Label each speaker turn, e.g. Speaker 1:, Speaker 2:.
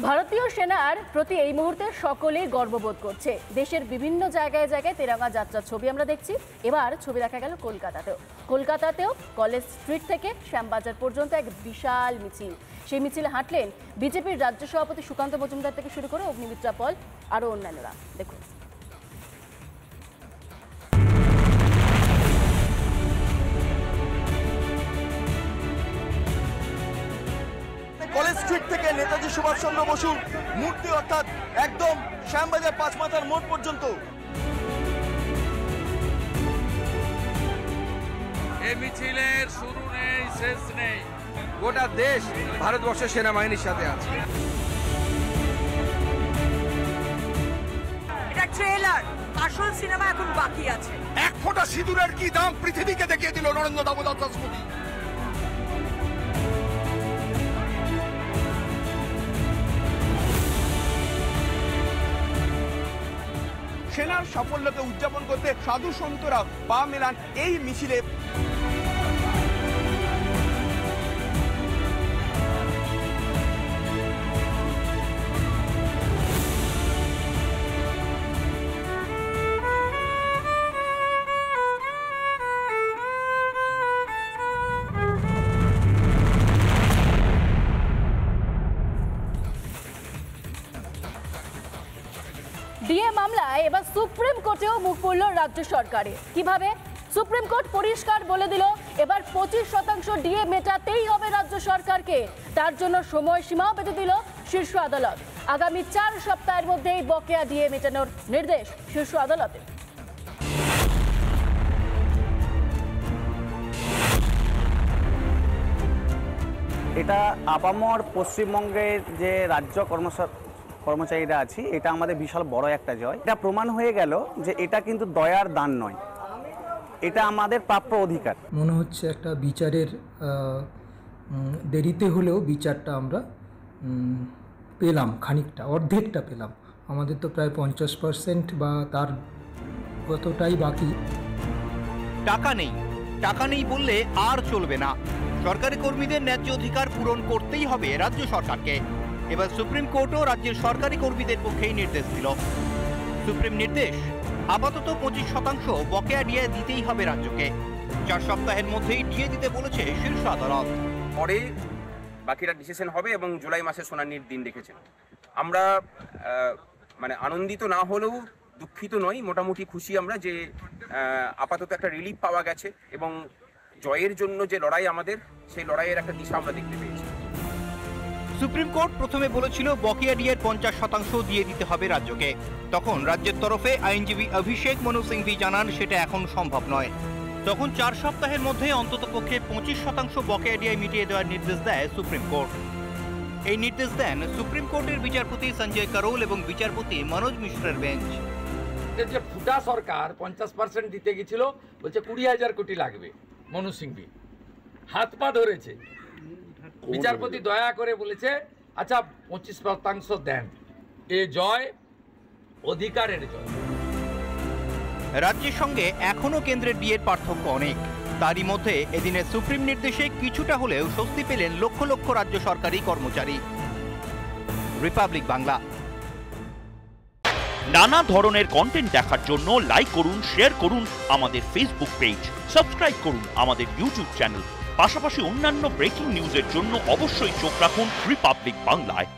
Speaker 1: ভারতীয় সেনার প্রতি এই মুহূর্তে সকলেই গর্ববোধ করছে। দেশের বিভিন্ন জায়গায় জায়গায় তেরঙ্গা যাত্রার ছবি আমরা দেখছি। এবার ছবি দেখা গেল কলকাতাতেও কলেজ স্ট্রিট থেকে শ্যামবাজার পর্যন্ত এক বিশাল মিছিল। সেই মিছিলে হাঁটলেন বিজেপির রাজ্য সভাপতি সুকান্ত মজুমদার থেকে শুরু করে অগ্নিমিত্রা পল আরও অন্যান্যরা। দেখুন।
Speaker 2: কলেজ স্ট্রিট থেকে নেতাজি সুভাষচন্দ্র বসুর মূর্তি অর্থাৎ একদম শ্যামবাজার পাঁচমাথার মোড় পর্যন্ত
Speaker 3: এই মিছিলের শুরু নেই, শেষ নেই।
Speaker 4: গোটা দেশ ভারতবর্ষের সেনাবাহিনীর সাথে আছে।
Speaker 5: এটা ট্রেলার, আসল সিনেমা এখন বাকি আছে।
Speaker 4: এক ফোঁটা সিঁদুরের কি দাম পৃথিবীকে দেখিয়ে দিল নরেন্দ্র দামোদর দাস মোদী। সেনার সাফল্যকে উদযাপন করতে সাধু সন্তরা পা মেলান এই মিছিলে।
Speaker 1: ডিএ মামলায় এবার সুপ্রিম কোর্টেও মুখ পড়ল রাজ্য সরকারের। কিভাবে? সুপ্রিম কোর্ট পরিষ্কার বলে দিল এবার 25% ডিএ মেটাতেই হবে রাজ্য সরকারকে। তার জন্য সময়সীমাও বেঁধে দিল শীর্ষ আদালত। আগামী 4 সপ্তাহের মধ্যেই বকেয়া ডিএ মেটানোর নির্দেশ শীর্ষ আদালতের।
Speaker 6: এটা আপামর পশ্চিমবঙ্গের যে রাজ্য কর্মচারীরা আছি, এটা আমাদের বিশাল বড় একটা জয়। এটা প্রমাণ হয়ে গেল যে এটা কিন্তু দয়ার দান নয়, এটা আমাদের প্রাপ্য অধিকার।
Speaker 7: মনে হচ্ছে একটা বিচারের দেরিতে হলেও বিচারটা আমরা পেলাম, খানিকটা, অর্ধেকটা পেলাম। আমাদের তো প্রায় 50% বা তার কতটাই বাকি।
Speaker 8: টাকা নেই বললে আর চলবে না। সরকারি কর্মীদের ন্যায্য অধিকার পূরণ করতেই হবে রাজ্য সরকারকে। এবার সুপ্রিম কোর্টও রাজ্যের সরকারি কর্মীদের পক্ষেই নির্দেশ দিল। সুপ্রিম নির্দেশ, আপাতত 25% বকেয়া ডিএ দিতেই হবে রাজ্যকে। 4 সপ্তাহের মধ্যেই ডিএ দিতে বলেছে শীর্ষ আদালত।
Speaker 4: পরে বাকিটা ডিসিশন হবে এবং জুলাই মাসে শুনানির দিন রেখেছেন। আমরা আনন্দিত না হলেও দুঃখিত নই, মোটামুটি খুশি আমরা যে আপাতত একটা রিলিফ পাওয়া গেছে এবং জয়ের জন্য যে লড়াই আমাদের, সেই লড়াইয়ের একটা দিশা আমরা দেখতে পেয়েছি।
Speaker 8: সুপ্রিম কোর্ট প্রথমে বলেছিল বকেয়া ডিএর 50% দিয়ে দিতে হবে রাজ্যকে। তখন রাজ্যের তরফে আইনজীবী অভিষেক মনু সিংভি জানান সেটা এখন সম্ভব নয়। তখন 4 সপ্তাহের মধ্যে অন্ততপক্ষে 25% বকেয়া ডিএ মিটিয়ে দেওয়ার নির্দেশ দেয় সুপ্রিম কোর্ট। এই নির্দেশ দেন সুপ্রিম কোর্টের বিচারপতি সঞ্জয় করোল এবং বিচারপতি মনোজ মিশ্রের বেঞ্চ।
Speaker 3: যে ফুটা সরকার 50% দিতে গেছিল, বলছে 20,000 কোটি লাগবে। মনু সিংভি হাত পা ধরেছে, বিচারপতি দয়া করে বলেছে আচ্ছা 25% দেন। এ জয় অধিকারের জয়।
Speaker 8: রাজ্যের সঙ্গে এখনো কেন্দ্রের ডিএর পার্থক্য অনেক। তারই মধ্যে এদিনের সুপ্রিম নির্দেশে কিছুটা হলেও স্বস্তি পেলেন লক্ষ লক্ষ রাজ্য সরকারি কর্মচারী। রিপাবলিক বাংলা।
Speaker 9: নানা ধরনের কন্টেন্ট দেখার জন্য লাইক করুন, শেয়ার করুন আমাদের ফেসবুক পেজ, সাবস্ক্রাইব করুন আমাদের ইউটিউব চ্যানেল। পাশাপাশি অন্যান্য ব্রেকিং নিউজের জন্য অবশ্যই চোখ রাখুন রিপাবলিক বাংলায়।